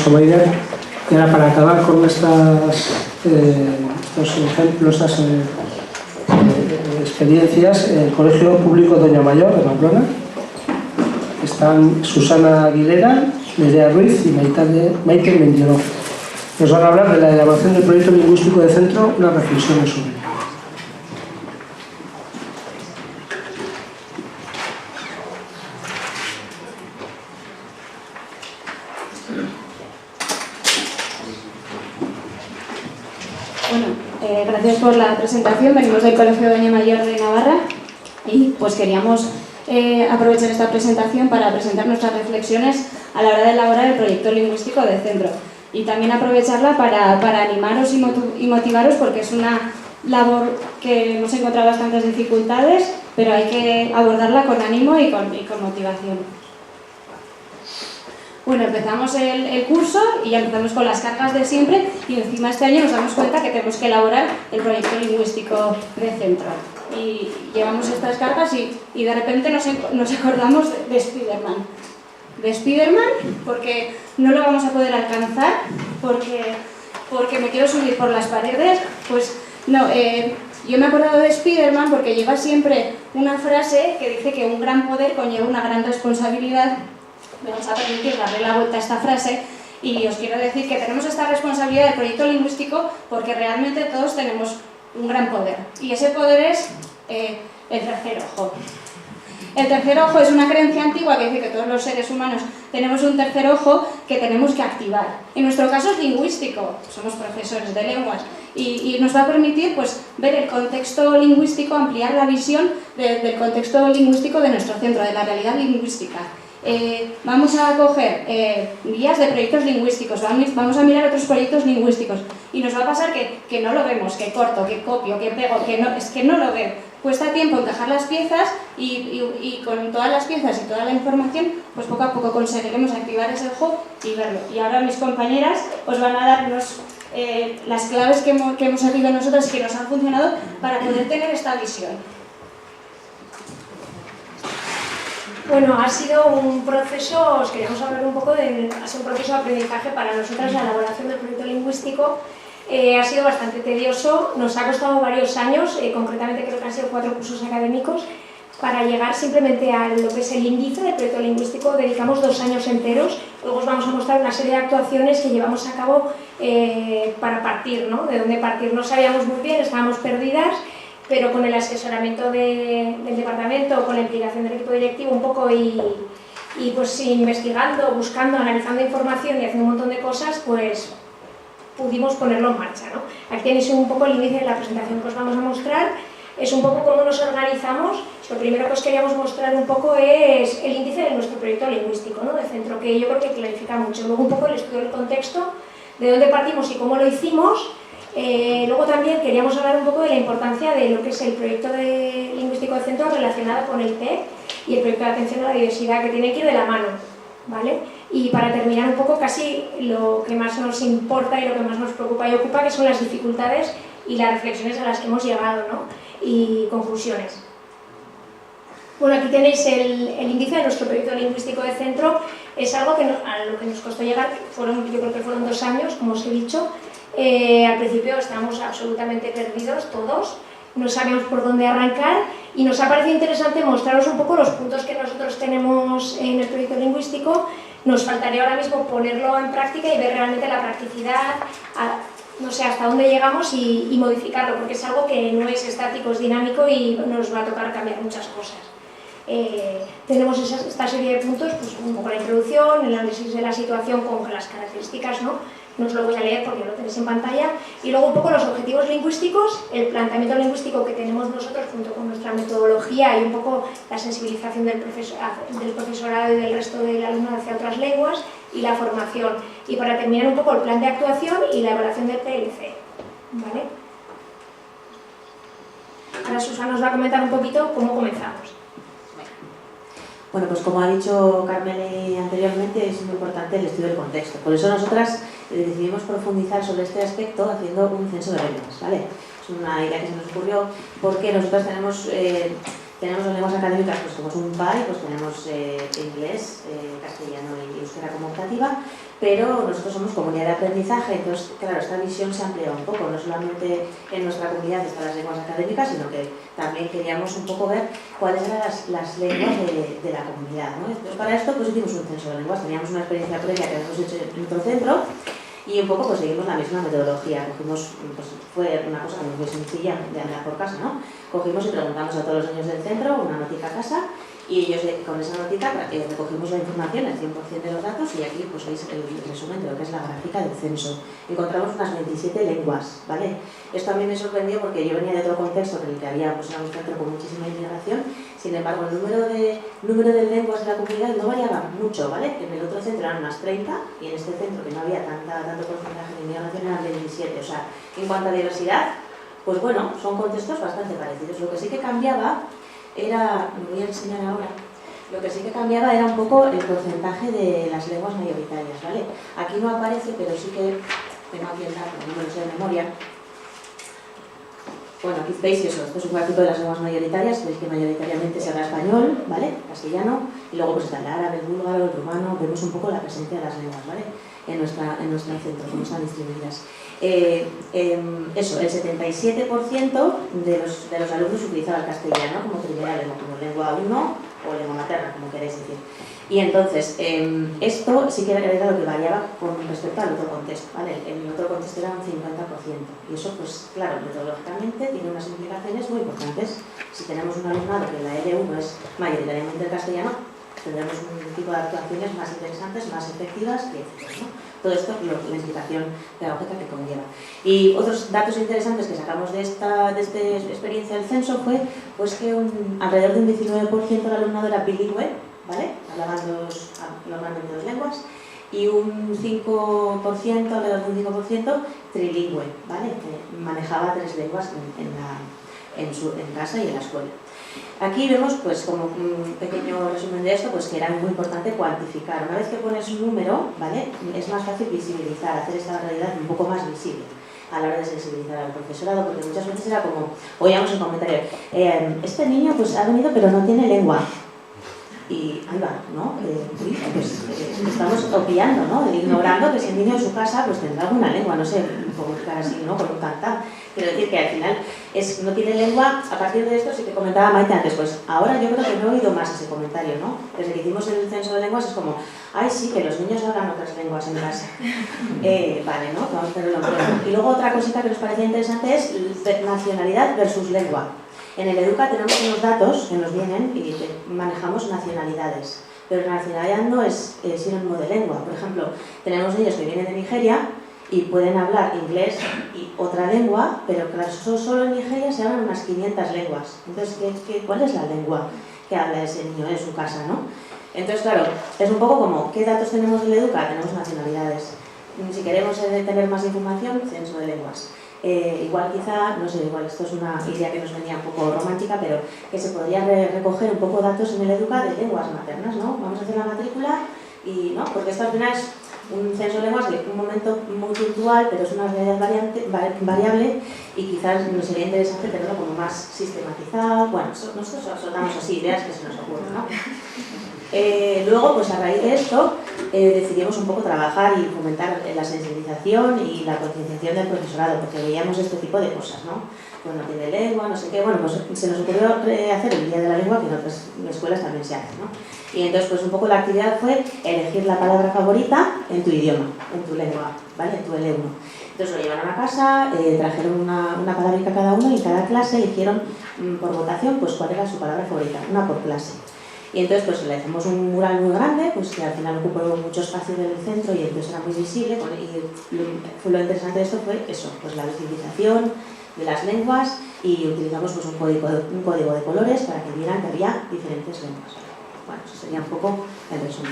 como idea. Y ahora, para acabar con estos ejemplos, estas experiencias, el Colegio Público Doña Mayor de Pamplona, están Susana Aguilera, Nerea Ruiz y Maite Mendioró. Nos van a hablar de la elaboración del proyecto lingüístico de centro, unas reflexiones sobre ello. Gracias por la presentación. Venimos del Colegio Doña Mayor de Navarra y pues queríamos aprovechar esta presentación para presentar nuestras reflexiones a la hora de elaborar el proyecto lingüístico de centro y también aprovecharla para animaros y motivaros, porque es una labor que hemos encontrado bastantes dificultades, pero hay que abordarla con ánimo y con motivación. Bueno, empezamos el curso y ya empezamos con las cargas de siempre, y encima este año nos damos cuenta que tenemos que elaborar el proyecto lingüístico de centro. Y llevamos estas cargas y de repente nos acordamos de Spiderman. De Spiderman, porque no lo vamos a poder alcanzar, porque me quiero subir por las paredes. Pues no, yo me he acordado de Spiderman porque lleva siempre una frase que dice que un gran poder conlleva una gran responsabilidad. Me vais a permitir darle la vuelta a esta frase y os quiero decir que tenemos esta responsabilidad del proyecto lingüístico porque realmente todos tenemos un gran poder, y ese poder es el tercer ojo. El tercer ojo es una creencia antigua que dice que todos los seres humanos tenemos un tercer ojo que tenemos que activar. En nuestro caso es lingüístico, somos profesores de lenguas y nos va a permitir pues ver el contexto lingüístico, ampliar la visión del contexto lingüístico de nuestro centro, de la realidad lingüística. Vamos a coger guías de proyectos lingüísticos, vamos a mirar otros proyectos lingüísticos y nos va a pasar que no lo vemos, que corto, que copio, que pego, es que no lo veo. Cuesta tiempo encajar las piezas y con todas las piezas y toda la información, pues poco a poco conseguiremos activar ese ojo y verlo. Y ahora mis compañeras os van a dar las claves que hemos aprendido nosotras y que nos han funcionado para poder tener esta visión. Bueno, ha sido un proceso, os queremos hablar un poco ha sido un proceso de aprendizaje para nosotras, la elaboración del proyecto lingüístico. Ha sido bastante tedioso, nos ha costado varios años, concretamente creo que han sido 4 cursos académicos, para llegar simplemente a lo que es el índice del proyecto lingüístico. Dedicamos 2 años enteros. Luego os vamos a mostrar una serie de actuaciones que llevamos a cabo para partir, ¿no? De dónde partir. No sabíamos muy bien, estábamos perdidas, pero con el asesoramiento del departamento, con la implicación del equipo directivo un poco y pues investigando, buscando, analizando información y haciendo un montón de cosas, pues pudimos ponerlo en marcha, ¿no? Aquí tenéis un poco el índice de la presentación que os vamos a mostrar. Es un poco cómo nos organizamos. Lo primero que os queríamos mostrar un poco es el índice de nuestro proyecto lingüístico, ¿no? De centro, que yo creo que clarifica mucho. Luego un poco el estudio del contexto, de dónde partimos y cómo lo hicimos. Luego también queríamos hablar un poco de la importancia de lo que es el proyecto lingüístico de centro relacionado con el TEC y el proyecto de atención a la diversidad, que tiene que ir de la mano, ¿vale? Y para terminar un poco casi lo que más nos importa y lo que más nos preocupa y ocupa, que son las dificultades y las reflexiones a las que hemos llegado, ¿no? Y conclusiones. Bueno, aquí tenéis el índice de nuestro proyecto lingüístico de centro. Es algo a lo que nos costó llegar, yo creo que fueron 2 años, como os he dicho. Al principio estábamos absolutamente perdidos todos, no sabíamos por dónde arrancar y nos ha parecido interesante mostraros un poco los puntos que nosotros tenemos en el proyecto lingüístico. Nos faltaría ahora mismo ponerlo en práctica y ver realmente la practicidad, no sé hasta dónde llegamos y modificarlo, porque es algo que no es estático, es dinámico y nos va a tocar cambiar muchas cosas. Tenemos esta serie de puntos, pues un poco la introducción, el análisis de la situación con las características, ¿no? No os lo voy a leer porque lo tenéis en pantalla. Y luego un poco los objetivos lingüísticos, el planteamiento lingüístico que tenemos nosotros junto con nuestra metodología y un poco la sensibilización del profesorado y del resto del alumnado hacia otras lenguas y la formación. Y para terminar un poco el plan de actuación y la evaluación del PLC, ¿vale? Ahora Susana nos va a comentar un poquito cómo comenzamos. Bueno, pues como ha dicho Carmen anteriormente, es muy importante el estudio del contexto. Por eso nosotras decidimos profundizar sobre este aspecto haciendo un censo de lenguas, ¿vale? Es una idea que se nos ocurrió porque nosotras tenemos Tenemos las lenguas académicas, pues como es un PAI, pues tenemos inglés, castellano y euskera como optativa, pero nosotros somos comunidad de aprendizaje, entonces, claro, esta visión se amplía un poco, no solamente en nuestra comunidad están las lenguas académicas, sino que también queríamos un poco ver cuáles eran las lenguas de la comunidad, ¿no? Entonces, para esto, pues hicimos un censo de lenguas, teníamos una experiencia previa que habíamos hecho en nuestro centro, y un poco pues seguimos la misma metodología. Cogimos, pues fue una cosa muy sencilla de andar por casa, ¿no? Cogimos y preguntamos a todos los niños del centro una notica a casa y ellos con esa notica recogimos la información, el 100% de los datos, y aquí pues veis el resumen de lo que es la gráfica del censo. Encontramos unas 27 lenguas, ¿vale? Esto a mí me sorprendió porque yo venía de otro contexto en el que había pues, un centro con muchísima inmigración. Sin embargo, el número de lenguas de la comunidad no variaba mucho, ¿vale? En el otro centro eran unas 30 y en este centro, que no había tanto porcentaje de inmigración, eran 27. O sea, en cuanto a diversidad, pues bueno, son contextos bastante parecidos. Lo que sí que cambiaba era, me voy a enseñar ahora, lo que sí que cambiaba era un poco el porcentaje de las lenguas mayoritarias, ¿vale? Aquí no aparece, pero sí que tengo aquí el dato, no me lo sé de memoria. Bueno, aquí veis eso, esto es un gráfico de las lenguas mayoritarias, veis que mayoritariamente se habla español, ¿vale? Castellano, y luego pues está el árabe, el búlgaro, el rumano, vemos un poco la presencia de las lenguas, ¿vale? En nuestro centro, cómo están distribuidas. Eso, el 77% de los alumnos utilizaba el castellano como primera lengua, como lengua 1 o lengua materna, como queréis decir. Y entonces, esto sí que era lo que variaba con respecto al otro contexto, ¿vale? El otro contexto era un 50%. Y eso, pues claro, metodológicamente tiene unas implicaciones muy importantes. Si tenemos un alumnado que en la L1 es mayoritariamente el castellano, tendremos un tipo de actuaciones más interesantes, más efectivas, etc., ¿no? Todo esto, la implicación pedagógica que conlleva. Y otros datos interesantes que sacamos de esta experiencia del censo fue pues, que alrededor de un 19% del alumnado era bilingüe, ¿vale? Hablaban normalmente dos lenguas, y un 5%, alrededor de un 5%, trilingüe, ¿vale? Que manejaba 3 lenguas en casa y en la escuela. Aquí vemos, pues como un pequeño resumen de esto, pues que era muy importante cuantificar. Una vez que pones un número, ¿vale? Es más fácil visibilizar, hacer esta realidad un poco más visible a la hora de sensibilizar al profesorado, porque muchas veces era como, oíamos un comentario, este niño pues ha venido pero no tiene lengua. Y ahí va, ¿no? Pues estamos obviando, ¿no? Ignorando que si el niño en su casa pues tendrá alguna lengua, no sé, comunicar así, ¿no? Con un cantar. Quiero decir que al final no tiene lengua. A partir de esto sí que comentaba Maite antes, pues ahora yo creo que no he oído más ese comentario, ¿no? Desde que hicimos el censo de lenguas es como, ay sí, que los niños hablan otras lenguas en casa. Vale, ¿no? Vamos a tenerlo en cuenta. Y luego otra cosita que nos parecía interesante es nacionalidad versus lengua. En el Educa tenemos unos datos que nos vienen y manejamos nacionalidades, pero la nacionalidad no es sinónimo de lengua. Por ejemplo, tenemos niños que vienen de Nigeria y pueden hablar inglés y otra lengua, pero claro, solo en Nigeria se hablan unas 500 lenguas. Entonces, ¿cuál es la lengua que habla ese niño en su casa, no? Entonces, claro, es un poco como, ¿qué datos tenemos del Educa? Tenemos nacionalidades. Si queremos tener más información, censo de lenguas. Igual quizá, no sé, igual esto es una idea que nos venía un poco romántica, pero que se podría recoger un poco datos en el Educa de lenguas maternas, ¿no? Vamos a hacer la matrícula y, ¿no? Porque esto al final es un censo de lenguas de un momento muy puntual, pero es una realidad variable y quizás nos sería interesante tenerlo como más sistematizado. Bueno, nosotros soltamos así ideas que se nos ocurren, ¿no? Luego, pues a raíz de esto, decidimos un poco trabajar y fomentar la sensibilización y la concienciación del profesorado, porque veíamos este tipo de cosas, ¿no? Pues no tiene lengua, no sé qué, bueno, pues se nos ocurrió hacer el Día de la Lengua, que en otras escuelas también se hace, ¿no? Y entonces, pues un poco la actividad fue elegir la palabra favorita en tu idioma, en tu lengua, ¿vale? En tu L1. Entonces lo llevaron a casa, trajeron una palabrica cada uno y en cada clase eligieron por votación pues cuál era su palabra favorita, una por clase. Y entonces pues le hacemos un mural muy grande, pues que al final ocupó mucho espacio del centro y entonces era muy visible. Y lo interesante de esto fue eso, pues la visibilización de las lenguas, y utilizamos pues un código de colores para que vieran que había diferentes lenguas. Bueno, eso sería un poco el resumen.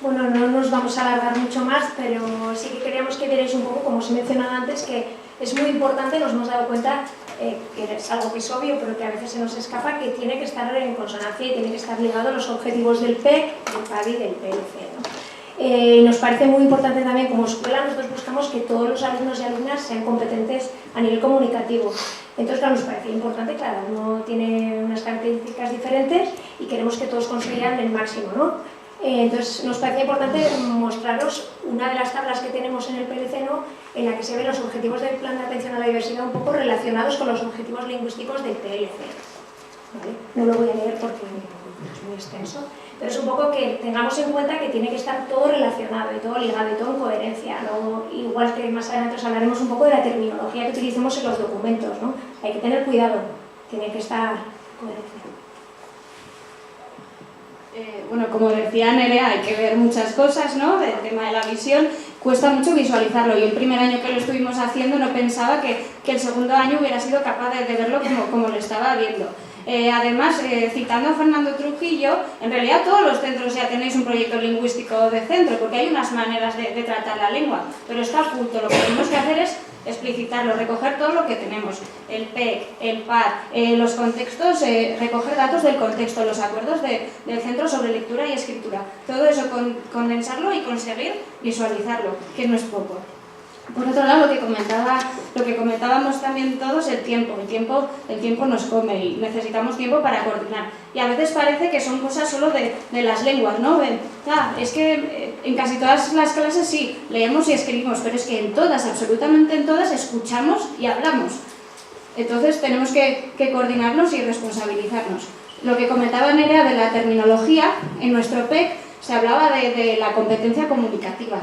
Bueno, no nos vamos a alargar mucho más, pero sí que queríamos que vierais un poco, como os he mencionado antes, que es muy importante, nos hemos dado cuenta, que es algo que es obvio, pero que a veces se nos escapa, que tiene que estar en consonancia y tiene que estar ligado a los objetivos del PEC, del PADI y del PLC, ¿no? Nos parece muy importante también, como escuela, nosotros buscamos que todos los alumnos y alumnas sean competentes a nivel comunicativo. Entonces, claro, nos parece importante, claro, uno tiene unas características diferentes y queremos que todos consigan el máximo, ¿no? Entonces, nos parece importante mostraros una de las tablas que tenemos en el PLC, ¿no?, en la que se ven los objetivos del Plan de Atención a la Diversidad un poco relacionados con los objetivos lingüísticos del PLC. ¿Vale? No lo voy a leer porque es muy extenso, pero es un poco que tengamos en cuenta que tiene que estar todo relacionado y todo ligado y todo en coherencia, ¿no? Igual que más adelante os hablaremos un poco de la terminología que utilicemos en los documentos, ¿no? Hay que tener cuidado, tiene que estar en coherencia. Bueno, como decía Nerea, hay que ver muchas cosas, ¿no? El tema de la visión cuesta mucho visualizarlo. Yo el primer año que lo estuvimos haciendo no pensaba que el segundo año hubiera sido capaz de verlo como lo estaba viendo. Además, citando a Fernando Trujillo, en realidad todos los centros ya tenéis un proyecto lingüístico de centro, porque hay unas maneras de tratar la lengua, pero está oculto. Lo que tenemos que hacer es explicitarlo, recoger todo lo que tenemos, el PEC, el PAD, los contextos, recoger datos del contexto, los acuerdos del centro sobre lectura y escritura, todo eso condensarlo y conseguir visualizarlo, que no es poco. Por otro lado, lo que comentábamos también todos, el tiempo nos come y necesitamos tiempo para coordinar. Y a veces parece que son cosas solo de las lenguas, ¿no? Es que en casi todas las clases sí, leemos y escribimos, pero es que en todas, absolutamente en todas, escuchamos y hablamos. Entonces tenemos que coordinarnos y responsabilizarnos. Lo que comentaba Nerea de la terminología, en nuestro PEC se hablaba de la competencia comunicativa.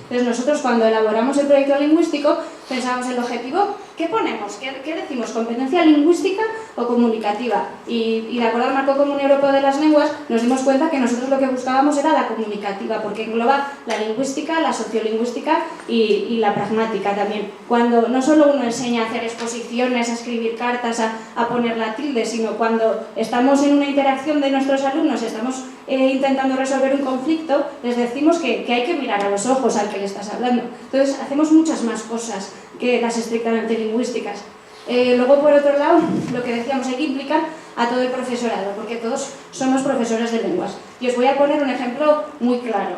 Entonces nosotros cuando elaboramos el proyecto lingüístico pensábamos el objetivo, ¿qué ponemos? ¿Qué decimos? ¿Competencia lingüística o comunicativa? Y de acuerdo al marco común europeo de las lenguas nos dimos cuenta que nosotros lo que buscábamos era la comunicativa, porque engloba la lingüística, la sociolingüística y la pragmática también. Cuando no solo uno enseña a hacer exposiciones, a escribir cartas, a poner la tilde, sino cuando estamos en una interacción de nuestros alumnos, estamos intentando resolver un conflicto, les decimos que hay que mirar a los ojos al que le estás hablando. Entonces hacemos muchas más cosas que las estrictamente lingüísticas. Luego, por otro lado, lo que decíamos, hay que implicar a todo el profesorado, porque todos somos profesores de lenguas. Y os voy a poner un ejemplo muy claro,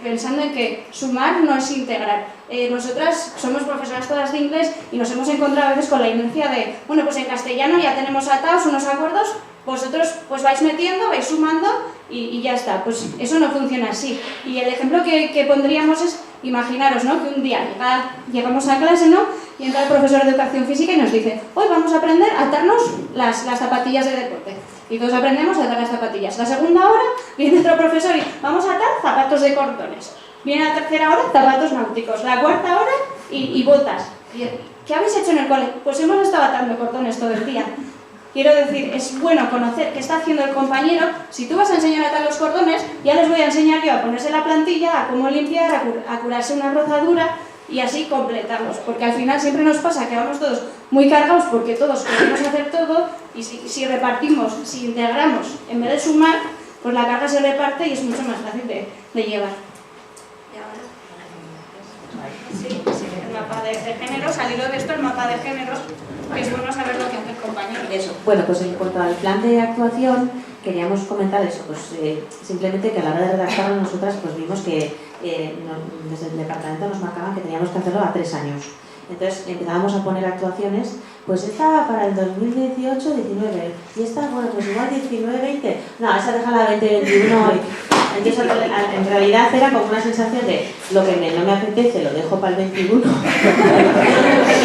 pensando en que sumar no es integrar. Nosotras somos profesoras todas de inglés y nos hemos encontrado a veces con la inercia de, bueno, pues en castellano ya tenemos atados unos acuerdos, vosotros pues vais metiendo, vais sumando y ya está. Pues eso no funciona así. Y el ejemplo que pondríamos es, imaginaros, ¿no?, que un día llegamos a clase, ¿no?, y entra el profesor de educación física y nos dice, hoy vamos a aprender a atarnos las zapatillas de deporte. Y todos aprendemos a atar las zapatillas. La segunda hora viene otro profesor y vamos a atar zapatos de cordones. Viene la tercera hora, zapatos náuticos. La cuarta hora y botas. ¿Qué habéis hecho en el cole? Pues hemos estado atando cordones todo el día. Quiero decir, es bueno conocer qué está haciendo el compañero. Si tú vas a enseñar a atar los cordones, ya les voy a enseñar yo a ponerse la plantilla, a cómo limpiar, a curarse una rozadura y así completarlos. Porque al final siempre nos pasa que vamos todos muy cargados porque todos queremos hacer todo y si repartimos, si integramos, en vez de sumar, pues la carga se reparte y es mucho más fácil de llevar. ¿Y ahora? Sí, el mapa de género, salido de esto el mapa de géneros, que es bueno saber lo que hace el compañero. Eso. Bueno, pues en cuanto al plan de actuación, queríamos comentar eso, pues simplemente que a la hora de redactarlo nosotras pues vimos que desde el departamento nos marcaban que teníamos que hacerlo a 3 años. Entonces empezábamos a poner actuaciones, pues esta para el 2018-19 y esta, bueno, pues igual 19-20, no, esa déjala 20-21 entonces en realidad era como una sensación de lo que no me apetece lo dejo para el 21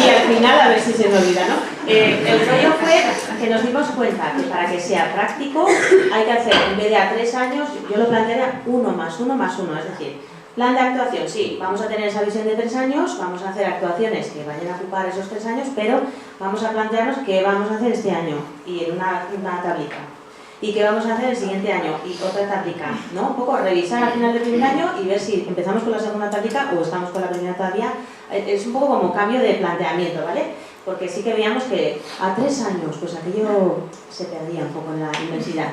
y al final a ver si se me olvida, ¿no? El rollo fue que nos dimos cuenta que para que sea práctico hay que hacer, en vez de a 3 años, yo lo plantearía 1 más 1 más 1, es decir, plan de actuación, sí, vamos a tener esa visión de 3 años, vamos a hacer actuaciones que vayan a ocupar esos 3 años, pero vamos a plantearnos qué vamos a hacer este año y en una tablita. Y qué vamos a hacer el siguiente año y otra tablita, ¿no? Un poco revisar al final del primer año y ver si empezamos con la segunda tablita o estamos con la primera todavía. Es un poco como cambio de planteamiento, ¿vale? Porque sí que veíamos que a 3 años, pues aquello se perdía un poco en la inmensidad.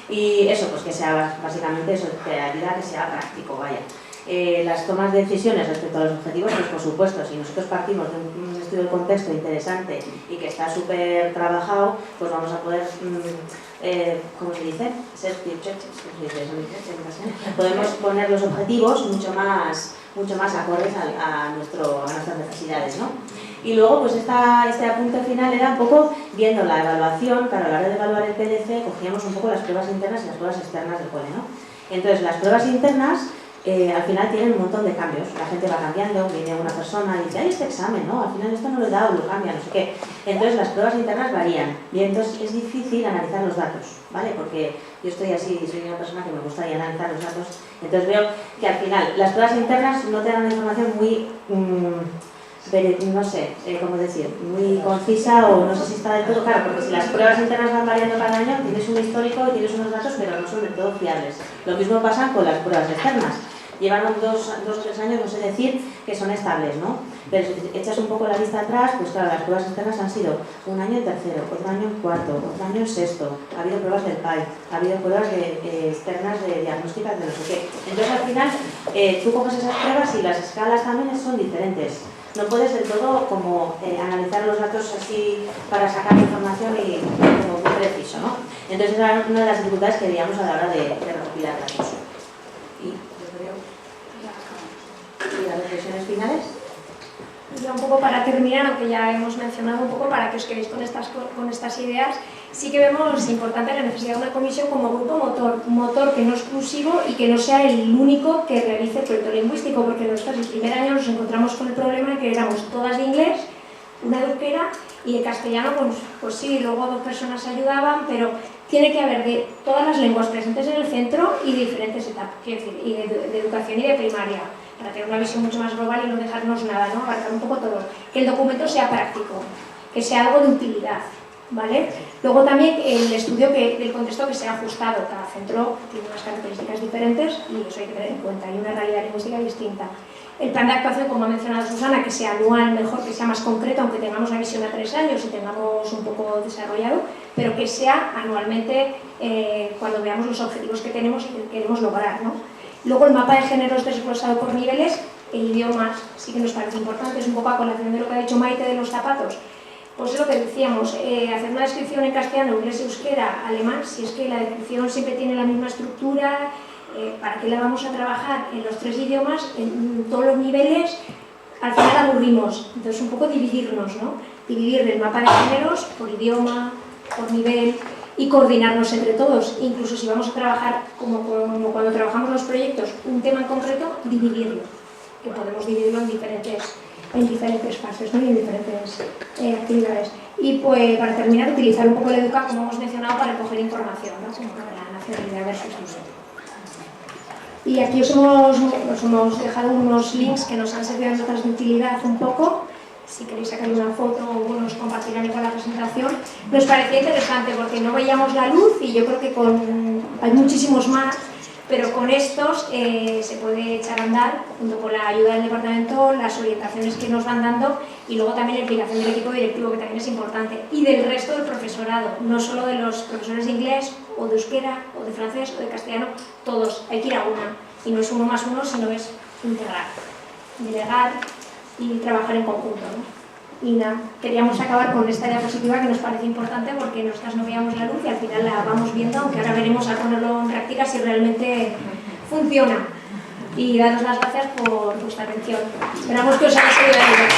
Y eso, pues que sea básicamente eso, te ayuda a que sea práctico, vaya. Las tomas de decisiones respecto a los objetivos, pues por supuesto, si nosotros partimos de un estudio del contexto interesante y que está súper trabajado, pues vamos a poder, ¿cómo se dice? Podemos poner los objetivos mucho más acordes a nuestras necesidades, ¿no? Y luego, pues este apunte final era un poco viendo la evaluación, claro, a la hora de evaluar el PDC cogíamos un poco las pruebas internas y las pruebas externas del cole, ¿no? Entonces, las pruebas internas al final tienen un montón de cambios, la gente va cambiando, viene una persona y dice, ¡ay, este examen, no! Al final esto no lo he dado, lo cambia, no sé qué. Entonces, las pruebas internas varían y entonces es difícil analizar los datos, ¿vale? Porque yo estoy así, soy una persona que me gustaría analizar los datos, entonces veo que al final las pruebas internas no te dan una información muy... no sé, cómo decir, muy concisa o no sé si está del todo claro, porque si las pruebas internas van variando cada año, tienes un histórico y tienes unos datos, pero no son del todo fiables. Lo mismo pasa con las pruebas externas. Llevan 2 o 3 años, no sé decir, que son estables, ¿no? Pero si echas un poco la vista atrás, pues claro, las pruebas externas han sido un año en tercero, otro año en cuarto, otro año en sexto, ha habido pruebas del PAI, ha habido pruebas externas de diagnósticas de no sé qué. Entonces al final tú coges esas pruebas y las escalas también son diferentes. No puedes del todo como analizar los datos así para sacar información y como muy preciso, ¿no? Entonces era una de las dificultades que veíamos a la hora de recopilar datos. Y las reflexiones finales. Ya un poco para terminar, aunque ya hemos mencionado un poco para que os quedéis con estas ideas, sí que vemos importante la necesidad de una comisión como grupo motor que no es exclusivo y que no sea el único que realice el proyecto lingüístico, porque nosotros el primer año nos encontramos con el problema de que éramos todas de inglés, una de euskera y de castellano, pues sí, luego 2 personas ayudaban, pero tiene que haber de todas las lenguas presentes en el centro y de diferentes etapas, quiero decir, y de educación y de primaria, para tener una visión mucho más global y no dejarnos nada, ¿no? Abarcar un poco todo. Que el documento sea práctico, que sea algo de utilidad, ¿vale? Luego también el estudio del contexto que sea ajustado. Cada centro tiene unas características diferentes y eso hay que tener en cuenta, hay una realidad lingüística distinta. El plan de actuación, como ha mencionado Susana, que sea anual, mejor que sea más concreto, aunque tengamos la visión a 3 años y tengamos un poco desarrollado, pero que sea anualmente cuando veamos los objetivos que tenemos y que queremos lograr, ¿no? Luego el mapa de géneros desglosado por niveles e idiomas sí que nos parece importante, es un poco a colación de lo que ha dicho Maite de los zapatos. Pues es lo que decíamos, hacer una descripción en castellano, inglés, euskera, alemán, si es que la descripción siempre tiene la misma estructura, ¿para qué la vamos a trabajar en los 3 idiomas, en todos los niveles? Al final aburrimos, entonces un poco dividirnos, ¿no? Dividir el mapa de géneros por idioma, por nivel y coordinarnos entre todos, incluso si vamos a trabajar, como cuando trabajamos los proyectos, un tema en concreto, dividirlo, que podemos dividirlo en diferentes fases, ¿no? Y en diferentes actividades. Y pues para terminar, utilizar un poco el EDUCA, como hemos mencionado, para recoger información, ¿no? Como la nacionalidad versus uso. Y aquí os hemos dejado unos links que nos han servido a nosotras de utilidad un poco. Si queréis sacar una foto o nos compartirán con la presentación. Nos parecía interesante porque no veíamos la luz y yo creo que hay muchísimos más, pero con estos se puede echar a andar junto con la ayuda del departamento, las orientaciones que nos van dando y luego también la implicación del equipo directivo, que también es importante, y del resto del profesorado, no solo de los profesores de inglés o de euskera o de francés o de castellano, todos, hay que ir a una y no es 1 más 1, sino es integrar, delegar y trabajar en conjunto, ¿no? Y nada, queríamos acabar con esta diapositiva que nos parece importante porque nosotras no veíamos la luz y al final la vamos viendo, aunque ahora veremos al ponerlo en práctica si realmente funciona. Y daros las gracias por vuestra atención. Esperamos que os haya servido de ayuda.